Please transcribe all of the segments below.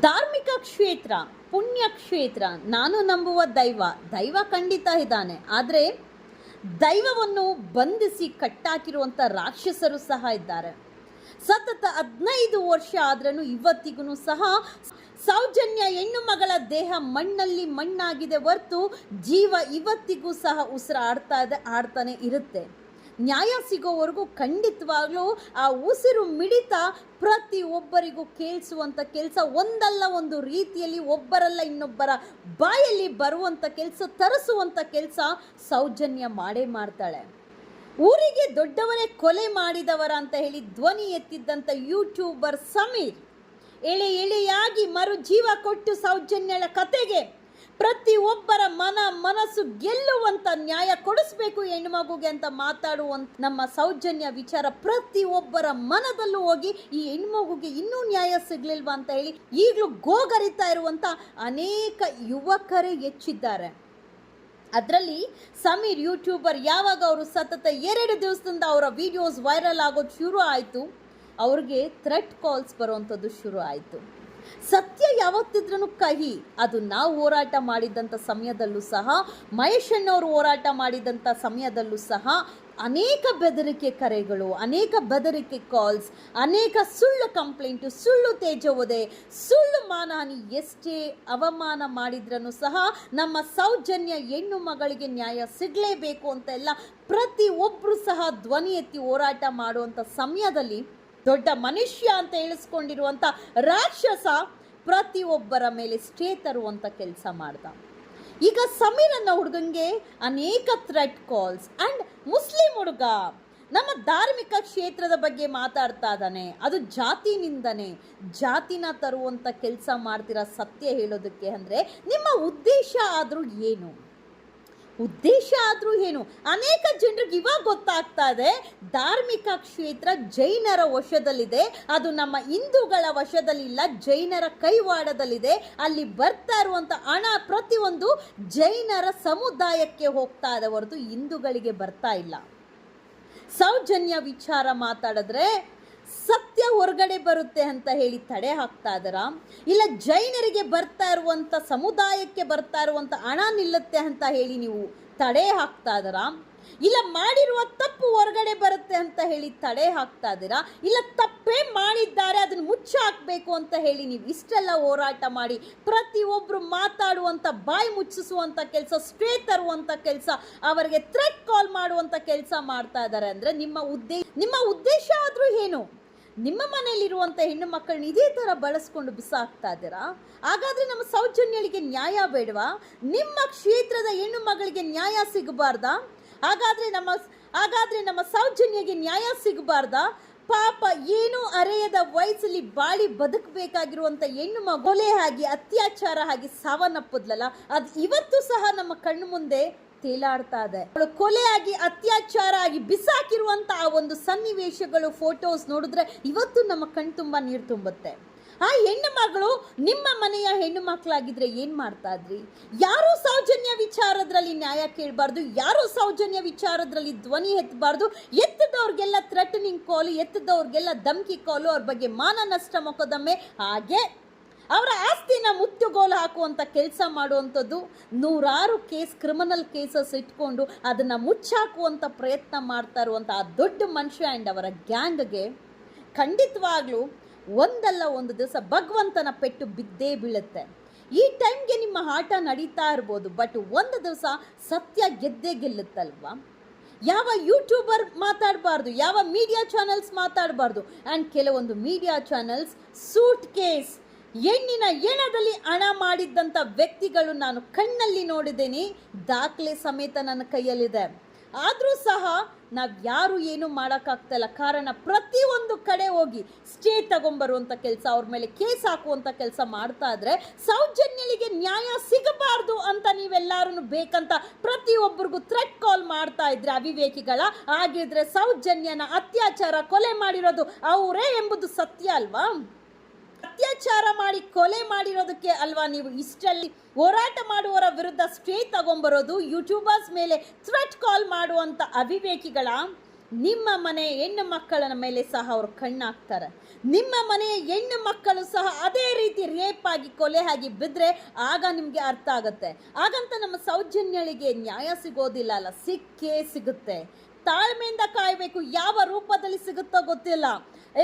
ಧಾರ್ಮಿಕ ಕ್ಷೇತ್ರ, ಪುಣ್ಯ ಕ್ಷೇತ್ರ, ನಾನು ನಂಬುವ ದೈವ ಖಂಡಿತ ಇದ್ದಾನೆ. ಆದರೆ ದೈವವನ್ನು ಬಂಧಿಸಿ ಕಟ್ಟಾಕಿರುವಂಥ ರಾಕ್ಷಸರು ಸಹ ಇದ್ದಾರೆ. ಸತತ 15 ವರ್ಷ ಆದ್ರೂ ಇವತ್ತಿಗೂ ಸಹ ಸೌಜನ್ಯ ಹೆಣ್ಣು ಮಗಳ ದೇಹ ಮಣ್ಣಲ್ಲಿ ಮಣ್ಣಾಗಿದೆ ಹೊರತು ಜೀವ ಇವತ್ತಿಗೂ ಸಹ ಆಡ್ತಾನೆ ಇರುತ್ತೆ. ನ್ಯಾಯ ಸಿಗೋವರೆಗೂ ಖಂಡಿತವಾಗ್ಲೂ ಆ ಉಸಿರು ಮಿಡಿತ ಪ್ರತಿಯೊಬ್ಬರಿಗೂ ಕೇಳಿಸುವಂಥ ಕೆಲಸ, ಒಂದಲ್ಲ ಒಂದು ರೀತಿಯಲ್ಲಿ ಒಬ್ಬರಲ್ಲ ಇನ್ನೊಬ್ಬರ ಬಾಯಲ್ಲಿ ಬರುವಂಥ ಕೆಲಸ, ತರಿಸುವಂಥ ಕೆಲಸ ಸೌಜನ್ಯ ಮಾಡೇ ಮಾಡ್ತಾಳೆ. ಊರಿಗೆ ದೊಡ್ಡವರೇ ಕೊಲೆ ಮಾಡಿದವರ ಅಂತ ಹೇಳಿ ಧ್ವನಿ ಎತ್ತಿದ್ದಂಥ ಯೂಟ್ಯೂಬರ್ ಸಮೀರ್ ಎಳೆಯಾಗಿ ಮರು ಜೀವ ಕೊಟ್ಟು ಸೌಜನ್ಯಳ ಕತೆಗೆ ಪ್ರತಿಯೊಬ್ಬರ ಮನಸ್ಸು ಗೆಲ್ಲುವಂಥ ನ್ಯಾಯ ಕೊಡಿಸ್ಬೇಕು ಹೆಣ್ಮಗುಗೆ ಅಂತ ಮಾತಾಡುವಂಥ ನಮ್ಮ ಸೌಜನ್ಯ ವಿಚಾರ ಪ್ರತಿಯೊಬ್ಬರ ಮನದಲ್ಲೂ ಹೋಗಿ ಈ ಹೆಣ್ಮಗುಗೆ ಇನ್ನೂ ನ್ಯಾಯ ಸಿಗ್ಲಿಲ್ವಾ ಅಂತ ಹೇಳಿ ಈಗಲೂ ಗೋಗರಿತಾ ಇರುವಂಥ ಅನೇಕ ಯುವಕರೇ ಹೆಚ್ಚಿದ್ದಾರೆ. ಅದರಲ್ಲಿ ಸಮೀರ್ ಯೂಟ್ಯೂಬರ್ ಯಾವಾಗ ಅವರು ಸತತ 2 ದಿವಸದಿಂದ ಅವರ ವಿಡಿಯೋಸ್ ವೈರಲ್ ಆಗೋದು ಶುರು ಆಯಿತು, ಅವ್ರಿಗೆ ಥ್ರೆಟ್ ಕಾಲ್ಸ್ ಬರುವಂಥದ್ದು ಶುರು ಆಯಿತು. ಸತ್ಯ ಯಾವತ್ತಿದ್ರೂ ಕಹಿ. ಅದು ನಾವು ಹೋರಾಟ ಮಾಡಿದಂಥ ಸಮಯದಲ್ಲೂ ಸಹ, ಮಹೇಶ್ ಅಣ್ಣವರು ಹೋರಾಟ ಮಾಡಿದಂಥ ಸಮಯದಲ್ಲೂ ಸಹ ಅನೇಕ ಬೆದರಿಕೆ ಕರೆಗಳು, ಅನೇಕ ಬೆದರಿಕೆ ಕಾಲ್ಸ್, ಅನೇಕ ಸುಳ್ಳು ಕಂಪ್ಲೇಂಟು, ಸುಳ್ಳು ತೇಜೋವಧೆ, ಸುಳ್ಳು ಮಾನಹಾನಿ, ಎಷ್ಟೇ ಅವಮಾನ ಮಾಡಿದ್ರೂ ಸಹ ನಮ್ಮ ಸೌಜನ್ಯ ಹೆಣ್ಣು ಮಗಳಿಗೆ ನ್ಯಾಯ ಸಿಗಲೇಬೇಕು ಅಂತ ಎಲ್ಲ ಪ್ರತಿಯೊಬ್ಬರು ಸಹ ಧ್ವನಿ ಎತ್ತಿ ಹೋರಾಟ ಮಾಡುವಂಥ ಸಮಯದಲ್ಲಿ ದೊಡ್ಡ ಮನುಷ್ಯ ಅಂತ ಹೇಳಿಸ್ಕೊಂಡಿರುವಂಥ ರಾಕ್ಷಸ ಪ್ರತಿಯೊಬ್ಬರ ಮೇಲೆ ಸ್ಟೇ ತರುವಂಥ ಕೆಲಸ ಮಾಡ್ದ. ಈಗ ಸಮೀರ್ ಅನ್ನೋ ಹುಡುಗಂಗೆ ಅನೇಕ ಥ್ರೆಟ್ ಕಾಲ್ಸ್ ಆ್ಯಂಡ್ ಮುಸ್ಲಿಂ ಹುಡುಗ ನಮ್ಮ ಧಾರ್ಮಿಕ ಕ್ಷೇತ್ರದ ಬಗ್ಗೆ ಮಾತಾಡ್ತಾ ಇದ್ದಾನೆ. ಅದು ಜಾತಿನ ತರುವಂಥ ಕೆಲಸ ಮಾಡ್ತಿರೋ ಸತ್ಯ ಹೇಳೋದಕ್ಕೆ ಅಂದರೆ ನಿಮ್ಮ ಉದ್ದೇಶ ಆದರೂ ಏನು? ಅನೇಕ ಜನರಿಗೆ ಇವಾಗ ಗೊತ್ತಾಗ್ತಾ ಇದೆ ಧಾರ್ಮಿಕ ಕ್ಷೇತ್ರ ಜೈನರ ವಶದಲ್ಲಿದೆ, ಅದು ನಮ್ಮ ಹಿಂದೂಗಳ ವಶದಲ್ಲಿಲ್ಲ, ಜೈನರ ಕೈವಾಡದಲ್ಲಿದೆ. ಅಲ್ಲಿ ಬರ್ತಾ ಇರುವಂಥ ಹಣ ಪ್ರತಿಯೊಂದು ಜೈನರ ಸಮುದಾಯಕ್ಕೆ ಹೋಗ್ತಾ ಇದೆ ಹೊರತು ಹಿಂದೂಗಳಿಗೆ ಬರ್ತಾ ಇಲ್ಲ. ಸೌಜನ್ಯ ವಿಚಾರ ಮಾತಾಡಿದ್ರೆ ಸತ್ಯ ಹೊರಗಡೆ ಬರುತ್ತೆ ಅಂತ ಹೇಳಿ ತಡೆ ಹಾಕ್ತಾ ಇದ್ದಾರ, ಇಲ್ಲ ಜೈನರಿಗೆ ಬರ್ತಾ ಇರುವಂಥ ಸಮುದಾಯಕ್ಕೆ ಬರ್ತಾ ಇರುವಂಥ ಹಣ ನಿಲ್ಲುತ್ತೆ ಅಂತ ಹೇಳಿ ನೀವು ತಡೆ ಹಾಕ್ತಾ ಇದ್ದಾರ, ಇಲ್ಲ ಮಾಡಿರುವ ತಪ್ಪು ಹೊರಗಡೆ ಬರುತ್ತೆ ಅಂತ ಹೇಳಿ ತಡೆ ಹಾಕ್ತಾ ಇದ್ದೀರಾ, ಇಲ್ಲ ತಪ್ಪೇ ಮಾಡಿದ್ದಾರೆ ಅದನ್ನು ಮುಚ್ಚ ಹಾಕಬೇಕು ಅಂತ ಹೇಳಿ ನೀವು ಇಷ್ಟೆಲ್ಲ ಹೋರಾಟ ಮಾಡಿ ಪ್ರತಿಯೊಬ್ಬರು ಮಾತಾಡುವಂಥ ಬಾಯಿ ಮುಚ್ಚಿಸುವಂಥ ಕೆಲಸ, ಸ್ಟೇ ತರುವಂಥ ಕೆಲಸ, ಅವರಿಗೆ ಥ್ರೆಟ್ ಕಾಲ್ ಮಾಡುವಂಥ ಕೆಲಸ ಮಾಡ್ತಾ ಇದ್ದಾರೆ ಅಂದರೆ ನಿಮ್ಮ ಉದ್ದೇಶ ಆದರೂ ಏನು? ನಿಮ್ಮ ಮನೆಯಲ್ಲಿರುವಂಥ ಹೆಣ್ಣು ಮಕ್ಕಳನ್ನ ಇದೇ ಥರ ಬಳಸ್ಕೊಂಡು ಬಿಸಾಕ್ತಾ ಇದ್ದೀರಾ? ಹಾಗಾದರೆ ನಮ್ಮ ಸೌಜನ್ಯಳಿಗೆ ನ್ಯಾಯ ಬೇಡವಾ? ನಿಮ್ಮ ಕ್ಷೇತ್ರದ ಹೆಣ್ಣು ಮಗಳಿಗೆ ನ್ಯಾಯ ಸಿಗಬಾರ್ದಾ? ಹಾಗಾದರೆ ನಮ್ಮ ಸೌಜನ್ಯಗೆ ನ್ಯಾಯ ಸಿಗಬಾರ್ದಾ? ಪಾಪ ಏನೂ ಅರೆಯದ ವಯಸ್ಸಲ್ಲಿ ಬಾಳಿ ಬದುಕಬೇಕಾಗಿರುವಂಥ ಹೆಣ್ಣು ಮಗು ಕೊಲೆ ಆಗಿ ಅತ್ಯಾಚಾರ ಆಗಿ ಸಾವನ್ನಪ್ಪದ್ಲಲ್ಲ, ಅದು ಇವತ್ತು ಸಹ ನಮ್ಮ ಕಣ್ಣು ಮುಂದೆ ತೇಲಾಡ್ತಾ ಇದೆ. ಅವಳು ಕೊಲೆ ಆಗಿ ಅತ್ಯಾಚಾರ ಆಗಿ ಬಿಸಾಕಿರುವಂತ ಆ ಒಂದು ಸನ್ನಿವೇಶಗಳು, ಫೋಟೋಸ್ ನೋಡಿದ್ರೆ ಇವತ್ತು ನಮ್ಮ ಕಣ್ ತುಂಬ ನೀರು ತುಂಬುತ್ತೆ. ಆ ಹೆಣ್ಣು ಮಗಳು ನಿಮ್ಮ ಮನೆಯ ಹೆಣ್ಣು ಮಕ್ಕಳಾಗಿದ್ರೆ ಏನು ಮಾಡ್ತಾ ಇದ್ರಿ? ಯಾರೂ ಸೌಜನ್ಯ ವಿಚಾರದ್ರಲ್ಲಿ ನ್ಯಾಯ ಕೇಳಬಾರ್ದು, ಯಾರೂ ಸೌಜನ್ಯ ವಿಚಾರದ್ರಲ್ಲಿ ಧ್ವನಿ ಎತ್ತಬಾರ್ದು. ಎತ್ತದವ್ರಿಗೆಲ್ಲ ಥ್ರೆಟನಿಂಗ್ ಕಾಲು, ಎತ್ತದವ್ರಿಗೆಲ್ಲ ಧಮಕಿ ಕಾಲು, ಅವ್ರ ಬಗ್ಗೆ ಮಾನ ನಷ್ಟ ಮೊಕದ್ದಮೆ, ಹಾಗೆ ಅವರ ಆಸ್ತಿನ ಮುತ್ತುಗೋಲು ಹಾಕುವಂಥ ಕೆಲಸ ಮಾಡುವಂಥದ್ದು, 100 ಕ್ರಿಮಿನಲ್ ಕೇಸಸ್ ಇಟ್ಕೊಂಡು ಅದನ್ನು ಮುಚ್ಚಾಕುವಂಥ ಪ್ರಯತ್ನ ಮಾಡ್ತಾ ಇರುವಂಥ ಆ ದೊಡ್ಡ ಮನುಷ್ಯ ಆ್ಯಂಡ್ ಅವರ ಗ್ಯಾಂಗ್ಗೆ ಖಂಡಿತವಾಗ್ಲೂ ಒಂದಲ್ಲ ಒಂದು ದಿವಸ ಭಗವಂತನ ಪೆಟ್ಟು ಬಿದ್ದೇ ಬೀಳುತ್ತೆ. ಈ ಟೈಮ್ಗೆ ನಿಮ್ಮ ಆಟ ನಡೀತಾ ಇರ್ಬೋದು, ಬಟ್ ಒಂದು ದಿವಸ ಸತ್ಯ ಗೆದ್ದೇ ಗೆಲ್ಲುತ್ತಲ್ವಾ? ಯಾವ ಯೂಟ್ಯೂಬರ್ ಮಾತಾಡಬಾರ್ದು, ಯಾವ ಮೀಡಿಯಾ ಚಾನಲ್ಸ್ ಮಾತಾಡಬಾರ್ದು. ಆ್ಯಂಡ್ ಕೆಲವೊಂದು ಮೀಡಿಯಾ ಚಾನಲ್ಸ್ ಸೂಟ್ ಕೇಸ್ ಹೆಣ್ಣಿನ ಎಣದಲ್ಲಿ ಹಣ ಮಾಡಿದ್ದಂಥ ವ್ಯಕ್ತಿಗಳು ನಾನು ಕಣ್ಣಲ್ಲಿ ನೋಡಿದ್ದೇನೆ, ದಾಖಲೆ ಸಮೇತ ನನ್ನ ಕೈಯಲ್ಲಿದೆ. ಆದರೂ ಸಹ ನಾವು ಯಾರು ಏನು ಮಾಡೋಕ್ಕಾಗ್ತಾಯಿಲ್ಲ. ಕಾರಣ ಪ್ರತಿಯೊಂದು ಕಡೆ ಹೋಗಿ ಸ್ಟೇ ತಗೊಂಬರುವಂಥ ಕೆಲಸ, ಅವ್ರ ಮೇಲೆ ಕೇಸ್ ಹಾಕುವಂಥ ಕೆಲಸ ಮಾಡ್ತಾ ಇದ್ರೆ ಸೌಜನ್ಯಳಿಗೆ ನ್ಯಾಯ ಸಿಗಬಾರ್ದು ಅಂತ ನೀವೆಲ್ಲರೂ ಬೇಕಂತ ಪ್ರತಿಯೊಬ್ಬರಿಗೂ ಥ್ರೆಟ್ ಕಾಲ್ ಮಾಡ್ತಾ ಇದ್ರೆ ಅವಿವೇಕಿಗಳ, ಆಗಿದ್ರೆ ಸೌಜನ್ಯನ ಅತ್ಯಾಚಾರ ಕೊಲೆ ಮಾಡಿರೋದು ಅವರೇ ಎಂಬುದು ಸತ್ಯ ಅಲ್ವಾ? ಅತ್ಯಾಚಾರ ಮಾಡಿ ಕೊಲೆ ಮಾಡಿರೋದಕ್ಕೆ ಅಲ್ವಾ ನೀವು ಇಷ್ಟಲ್ಲಿ ಹೋರಾಟ ಮಾಡುವವರ ವಿರುದ್ಧ ಸ್ಟೇ ತಗೊಂಬರೋದು? ಯೂಟ್ಯೂಬರ್ಸ್ ಮೇಲೆ ಥ್ರೆಟ್ ಕಾಲ್ ಮಾಡುವಂಥ ಅವಿವೇಕಿಗಳ ನಿಮ್ಮ ಮನೆ ಹೆಣ್ಣು ಮಕ್ಕಳ ಮೇಲೆ ಸಹ ಅವರು ಕಣ್ಣಾಕ್ತಾರೆ. ನಿಮ್ಮ ಮನೆಯ ಹೆಣ್ಣು ಮಕ್ಕಳು ಸಹ ಅದೇ ರೀತಿ ರೇಪ್ ಆಗಿ ಕೊಲೆ ಆಗಿ ಬಿದ್ದರೆ ಆಗ ನಿಮಗೆ ಅರ್ಥ ಆಗುತ್ತೆ. ಹಾಗಂತ ನಮ್ಮ ಸೌಜನ್ಯಳಿಗೆ ನ್ಯಾಯ ಸಿಗೋದಿಲ್ಲ ಅಲ್ಲ, ಸಿಕ್ಕೇ ಸಿಗುತ್ತೆ. ತಾಳ್ಮೆಯಿಂದ ಕಾಯಬೇಕು. ಯಾವ ರೂಪದಲ್ಲಿ ಸಿಗುತ್ತೋ ಗೊತ್ತಿಲ್ಲ.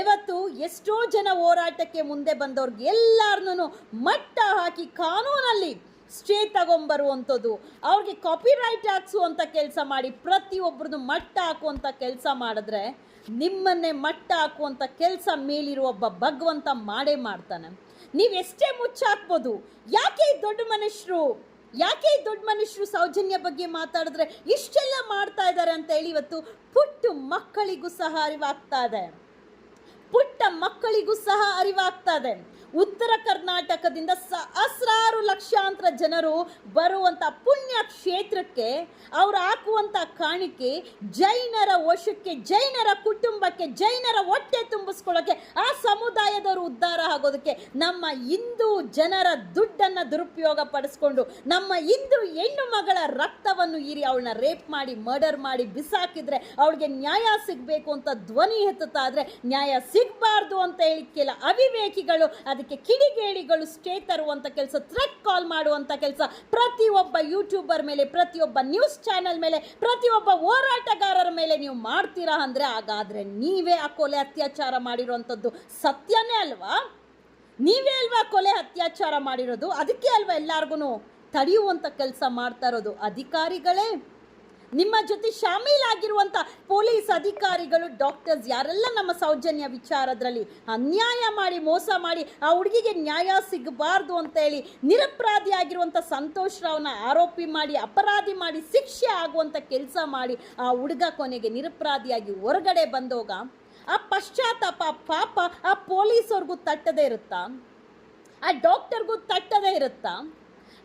ಇವತ್ತು ಎಷ್ಟೋ ಜನ ಹೋರಾಟಕ್ಕೆ ಮುಂದೆ ಬಂದವ್ರಿಗೆ ಎಲ್ಲಾರನ್ನೂ ಮಟ್ಟ ಹಾಕಿ ಕಾನೂನಲ್ಲಿ ಸ್ಟೇ ತಗೊಂಬರುವಂಥದ್ದು, ಅವ್ರಿಗೆ ಕಾಪಿರೈಟ್ ಹಾಕ್ಸುವಂಥ ಕೆಲಸ ಮಾಡಿ ಪ್ರತಿಯೊಬ್ಬರನ್ನು ಮಟ್ಟ ಹಾಕುವಂಥ ಕೆಲಸ ಮಾಡಿದ್ರೆ ನಿಮ್ಮನ್ನೇ ಮಟ್ಟ ಹಾಕುವಂಥ ಕೆಲಸ ಮೇಲಿರುವ ಒಬ್ಬ ಭಗವಂತ ಮಾಡೇ ಮಾಡ್ತಾನೆ. ನೀವು ಎಷ್ಟೇ ಮುಚ್ಚಾಕ್ಬೋದು. ಯಾಕೆ ಈ ದೊಡ್ಡ ಮನುಷ್ಯರು ಸೌಜನ್ಯ ಬಗ್ಗೆ ಮಾತಾಡಿದ್ರೆ ಇಷ್ಟೆಲ್ಲ ಮಾಡ್ತಾ ಇದ್ದಾರೆ ಅಂತ ಹೇಳಿ ಇವತ್ತು ಪುಟ್ಟ ಮಕ್ಕಳಿಗೂ ಸಹ ಅರಿವಾಗ್ತಾ ಇದೆ. ಉತ್ತರ ಕರ್ನಾಟಕದಿಂದ ಸಹಸ್ರಾರು ಲಕ್ಷಾಂತರ ಜನರು ಬರುವಂಥ ಪುಣ್ಯ ಕ್ಷೇತ್ರಕ್ಕೆ ಅವರು ಹಾಕುವಂಥ ಕಾಣಿಕೆ ಜೈನರ ವಶಕ್ಕೆ, ಜೈನರ ಕುಟುಂಬಕ್ಕೆ, ಜೈನರ ಹೊಟ್ಟೆ ತುಂಬಿಸ್ಕೊಳ್ಳೋಕ್ಕೆ, ಆ ಸಮುದಾಯದವರು ಉದ್ಧಾರ ಆಗೋದಕ್ಕೆ ನಮ್ಮ ಹಿಂದೂ ಜನರ ದುಡ್ಡನ್ನು ದುರುಪಯೋಗ ಪಡಿಸ್ಕೊಂಡು ನಮ್ಮ ಹಿಂದೂ ಹೆಣ್ಣು ಮಗಳ ರಕ್ತವನ್ನು ಹೀರಿ ಅವಳನ್ನ ರೇಪ್ ಮಾಡಿ ಮರ್ಡರ್ ಮಾಡಿ ಬಿಸಾಕಿದ್ರೆ ಅವಳಿಗೆ ನ್ಯಾಯ ಸಿಗಬೇಕು ಅಂತ ಧ್ವನಿ ಎತ್ತುತ್ತಾ ಇದ್ರೆ ನ್ಯಾಯ ಸಿಗಬಾರ್ದು ಅಂತ ಹೇಳಿ ಕೆಲ ಅವಿವೇಕಿಗಳು ಅದಕ್ಕೆ ಕಿಡಿಗೇಡಿಗಳು ಸ್ಟೇ ತರುವಂಥ ಕೆಲಸ, ಥ್ರೆಟ್ ಕಾಲ್ ಮಾಡುವಂಥ ಕೆಲಸ ಪ್ರತಿಯೊಬ್ಬ ಯೂಟ್ಯೂಬರ್ ಮೇಲೆ, ಪ್ರತಿಯೊಬ್ಬ ನ್ಯೂಸ್ ಚಾನೆಲ್ ಮೇಲೆ, ಪ್ರತಿಯೊಬ್ಬ ಹೋರಾಟಗಾರರ ಮೇಲೆ ನೀವು ಮಾಡ್ತೀರಾ ಅಂದರೆ ಹಾಗಾದರೆ ನೀವೇ ಆ ಕೊಲೆ ಅತ್ಯಾಚಾರ ಮಾಡಿರುವಂಥದ್ದು ಸತ್ಯನೇ ಅಲ್ವಾ? ನೀವೇ ಅಲ್ವಾ ಕೊಲೆ ಅತ್ಯಾಚಾರ ಮಾಡಿರೋದು? ಅದಕ್ಕೆ ಅಲ್ವಾ ಎಲ್ಲರಿಗೂ ತಡೆಯುವಂಥ ಕೆಲಸ ಮಾಡ್ತಾ ಇರೋದು ಅಧಿಕಾರಿಗಳೇ? ನಿಮ್ಮ ಜೊತೆ ಶಾಮೀಲಾಗಿರುವಂಥ ಪೊಲೀಸ್ ಅಧಿಕಾರಿಗಳು, ಡಾಕ್ಟರ್ಸ್ ಯಾರೆಲ್ಲ ನಮ್ಮ ಸೌಜನ್ಯ ವಿಚಾರದಲ್ಲಿ ಅನ್ಯಾಯ ಮಾಡಿ ಮೋಸ ಮಾಡಿ ಆ ಹುಡುಗಿಗೆ ನ್ಯಾಯ ಸಿಗಬಾರ್ದು ಅಂತ ಹೇಳಿ ನಿರಪರಾಧಿ ಆಗಿರುವಂಥ ಸಂತೋಷ್ ರಾವ್ನ ಆರೋಪಿ ಮಾಡಿ ಅಪರಾಧಿ ಮಾಡಿ ಶಿಕ್ಷೆ ಆಗುವಂಥ ಕೆಲಸ ಮಾಡಿ ಆ ಹುಡುಗ ಕೊನೆಗೆ ನಿರಪರಾಧಿಯಾಗಿ ಹೊರಗಡೆ ಬಂದೋಗ ಆ ಪಶ್ಚಾತ್ತಾಪ ಪಾಪ ಆ ಪೊಲೀಸವ್ರಿಗೂ ತಟ್ಟದೇ ಇರುತ್ತಾ? ಆ ಡಾಕ್ಟರ್ಗೂ ತಟ್ಟದೇ ಇರುತ್ತಾ?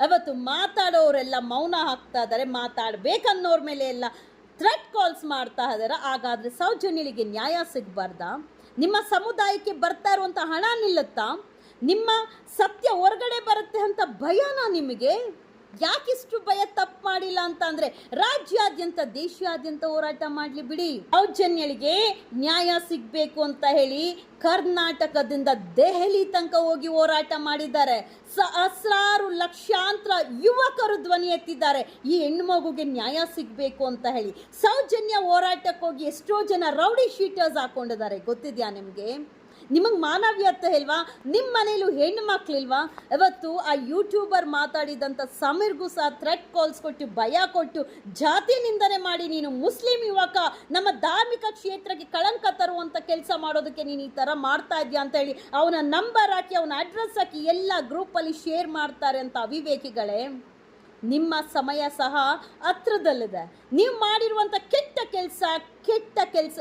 ಅವತ್ತು ಮಾತಾಡೋರೆಲ್ಲ ಮೌನ ಹಾಕ್ತಾ ಇದ್ದಾರೆ, ಮಾತಾಡಬೇಕನ್ನೋರ ಮೇಲೆ ಎಲ್ಲ ಥ್ರೆಟ್ ಕಾಲ್ಸ್ ಮಾಡ್ತಾ ಇದ್ದಾರೆ. ಹಾಗಾದರೆ ಸೌಜನ್ಯಳಿಗೆ ನ್ಯಾಯ ಸಿಗಬಾರ್ದಾ? ನಿಮ್ಮ ಸಮುದಾಯಕ್ಕೆ ಬರ್ತಾ ಇರುವಂಥ ಹಣ ನಿಲ್ಲುತ್ತಾ? ನಿಮ್ಮ ಸತ್ಯ ಹೊರಗಡೆ ಬರುತ್ತೆ ಅಂತ ಭಯನಾ ನಿಮಗೆ? ಯಾಕಿಷ್ಟು ಭಯ? ತಪ್ಪು ಮಾಡಿಲ್ಲ ಅಂತ ಅಂದರೆ ರಾಜ್ಯಾದ್ಯಂತ ದೇಶಾದ್ಯಂತ ಹೋರಾಟ ಮಾಡಲಿ ಬಿಡಿ. ಸೌಜನ್ಯಳಿಗೆ ನ್ಯಾಯ ಸಿಗಬೇಕು ಅಂತ ಹೇಳಿ ಕರ್ನಾಟಕದಿಂದ ದೆಹಲಿ ತನಕ ಹೋಗಿ ಹೋರಾಟ ಮಾಡಿದ್ದಾರೆ. ಸಹಸ್ರಾರು ಲಕ್ಷಾಂತರ ಯುವಕರು ಧ್ವನಿ ಎತ್ತಿದ್ದಾರೆ ಈ ಹೆಣ್ಣು ಮಗುಗೆ ನ್ಯಾಯ ಸಿಗಬೇಕು ಅಂತ ಹೇಳಿ. ಸೌಜನ್ಯ ಹೋರಾಟಕ್ಕೆ ಹೋಗಿ ಎಷ್ಟೋ ಜನ ರೌಡಿ ಶೀಟರ್ಸ್ ಹಾಕೊಂಡಿದ್ದಾರೆ, ಗೊತ್ತಿದೆಯಾ ನಿಮಗೆ? ನಿಮಗೆ ಮಾನವೀಯತೆ ಇಲ್ವಾ? ನಿಮ್ಮ ಮನೇಲೂ ಹೆಣ್ಣು ಮಕ್ಕಳಿಲ್ವಾ? ಇವತ್ತು ಆ ಯೂಟ್ಯೂಬರ್ ಮಾತಾಡಿದಂಥ ಸಮೀರ್ಗೂ ಸಹ ಥ್ರೆಟ್ ಕಾಲ್ಸ್ ಕೊಟ್ಟು ಭಯ ಕೊಟ್ಟು ಜಾತಿ ನಿಂದನೆ ಮಾಡಿ ನೀನು ಮುಸ್ಲಿಂ ಯುವಕ, ನಮ್ಮ ಧಾರ್ಮಿಕ ಕ್ಷೇತ್ರಕ್ಕೆ ಕಳಂಕ ತರುವಂಥ ಕೆಲಸ ಮಾಡೋದಕ್ಕೆ ನೀನು ಈ ಥರ ಮಾಡ್ತಾ ಇದೆಯಾ ಅಂತ ಹೇಳಿ ಅವನ ನಂಬರ್ ಹಾಕಿ ಅವನ ಅಡ್ರೆಸ್ ಹಾಕಿ ಎಲ್ಲ ಗ್ರೂಪಲ್ಲಿ ಶೇರ್ ಮಾಡ್ತಾರೆ ಅಂತ ಅವಿವೇಕಿಗಳೇ. ನಿಮ್ಮ ಸಮಯ ಸಹ ಹತ್ರದಲ್ಲಿದೆ. ನೀವು ಮಾಡಿರುವಂಥ ಕೆಟ್ಟ ಕೆಲಸ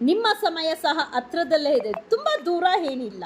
ನಿಮ್ಮ ಸಮಯ ಸಹ ಹತ್ರದಲ್ಲೇ ಇದೆ, ತುಂಬ ದೂರ ಏನಿಲ್ಲ.